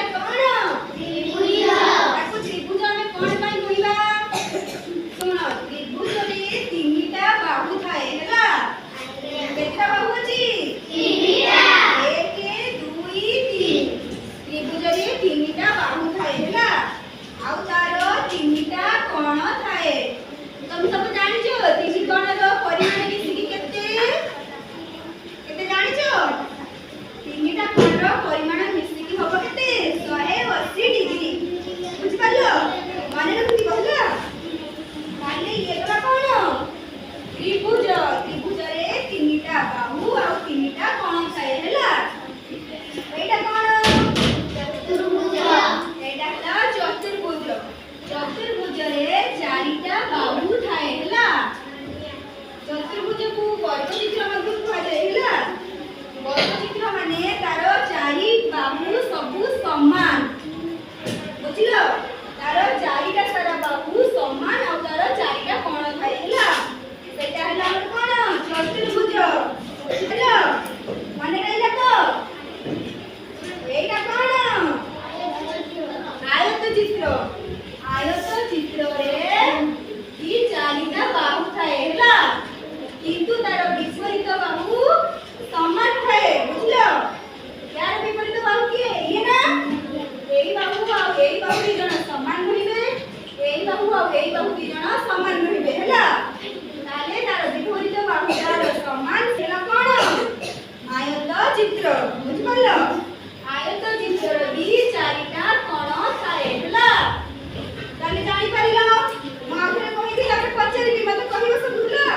ଏଇଟା କଣ? ତ୍ରିଭୁଜ। ତାକୁ ତ୍ରିଭୁଜ ଆମେ କଣ ପାଇଁ କହିବା? ଶୁଣ, ତ୍ରିଭୁଜରେ ତିନିଟା ବାହୁ ଥାଏ ହେଲା। କେତେଟା ବାହୁ ଅଛି? ତିନିଟା। 1 2 3। ତ୍ରିଭୁଜରେ ତିନିଟା ବାହୁ ଥାଏ ହେଲା। ଆଉ ତାର ତିନିଟା କୋଣ ଥାଏ। ତମେ ସବୁ ଜାଣିଛ ତିନି କୋଣର ପରିମାଣ ମିଶିକି କେତେ? କେତେ ଜାଣିଛ? ତିନିଟା କୋଣର ପରିମାଣ ମିଶିକି ହବ କେତେ? 180 ଡିଗ୍ରୀ। ବୁଝିପାରିଲ? ମନେ ରଖିକି କହିଲା। ତାହେଲେ ଇଏ ଗଲା କଣ? ତ୍ରିଭୁଜ। ତ୍ରିଭୁଜରେ ତିନିଟା ବାହୁ ଆଉ ତିନିଟା କୋଣ ଥାଏ ହେଲା। ଏଇଟା କଣ? ଚତୁର୍ଭୁଜ। ଏଇଟା ହେଲା ଚତୁର୍ଭୁଜ। ଚତୁର୍ଭୁଜରେ ଚାରିଟା ବାହୁ ଥାଏ ହେଲା। ଚତୁର୍ଭୁଜକୁ ବର୍ଗଚିତ୍ର ମଧ୍ୟ କୁହାଯାଏ ହେଲା। ବର୍ଗଚିତ୍ର ମାନେ ତାର ଚାରି ବାହୁ ସବୁ ସମାନ। ବୁଝିଲ? ତାର ଚାରିଟା ସାରା ବାହୁ ସମାନ ଆଉ ତାର ଚାରିଟା କୋଣ ଥାଏ ହେଲା। ସେଇଟା ହେଲା ଆମର କଣ? ଚତୁର୍ଭୁଜ। ବୁଝିପାରିଲ? ମନେ ରହିଲା ତ? ଏଇଟା କଣ? ଆୟତ ଚିତ୍ର। ଆୟତ ଚିତ୍ରରେ କି ଚାରିଟା ବାହୁ ଥାଏ ହେଲା। କିନ୍ତୁ ତାର ବିପରୀତ ବାହୁ ସମାନ ଥାଏ। ବୁଝିଲ? यार विपरीत बाहु किए? ये ना एई बाहु और एई बाहु दी जण समान रहिबे। एई बाहु और एई बाहु दी जण समान रहिबे हैला। ताले तार विपरीत बाहु तार समान सेला कोन? आयत चित्र। बुझि परलो? आयत चित्र दी चारिटा कोण थाए हैला। ताले जानि परिलो? म आखरे कहि दिला पे पचारि मते कहिबो सब भूला।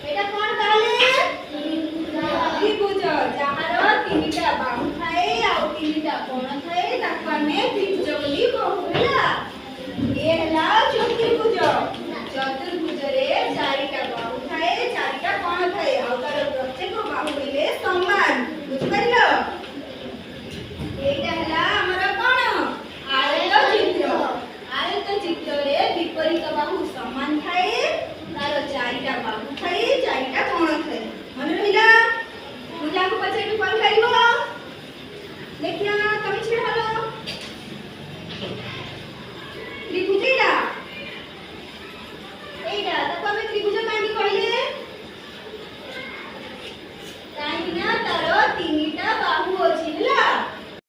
एटा कोन ताले? त्रिभुज। जहार तीनटा बाहु थाए और तीनटा कोण थाए ताको आमे त्रिभुज बोली कहू हैला। ए हला चतुर्भुज। चतुर्भुज रे चारिटा बाहु थाए चारिटा कोण थाए और तार प्रत्येक बाहु हेले समान। बुझि परिलो? एटा हला हमर कोन? आयत चित्र। आयत चित्र रे विपरीत बाहु समान थाए तार चारिटा बाहु थाए चारिटा कोण थाए। मन रहिला? मुझे को पछे भी कॉल करिवो। देखिया तमे छिड़ हलो। त्रिभुज एटा ताको हमें त्रिभुज काहे कहले? काहे ना तार तीनटा बाहु अछि हैला।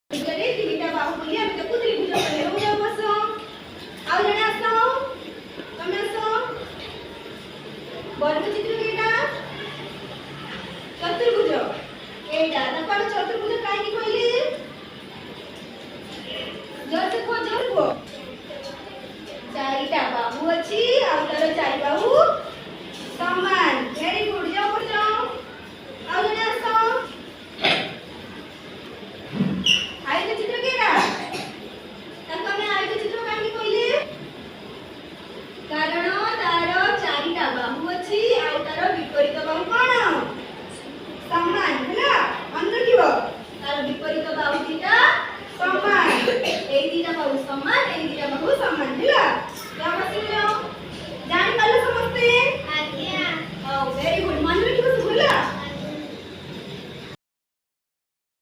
त्रिभुजरे तीनटा बाहु बोली हम ताको त्रिभुज कहले। हो जाओ बसो। आउ जने आसो। तमे आसो। वर्ग चित्र केटा? चतुर्भुज। एटा ताको हम चतुर्भुज काहे कहले? जर को चारिटा बाहु अछि आ तार चारि बाहु समान। Very good. जाओ पर जाओ। आउ जने आसो। आयत चित्र केटा? ताको हम आयत चित्र काहे कहले? कारण तार चारिटा बाहु अछि आ तार विपरीत बाहु कोन? समान हैला। मन रखिबो? तार विपरीत बाहु दिटा समान। एई दिटा बाहु समान, एई दिटा बाहु समान हैला।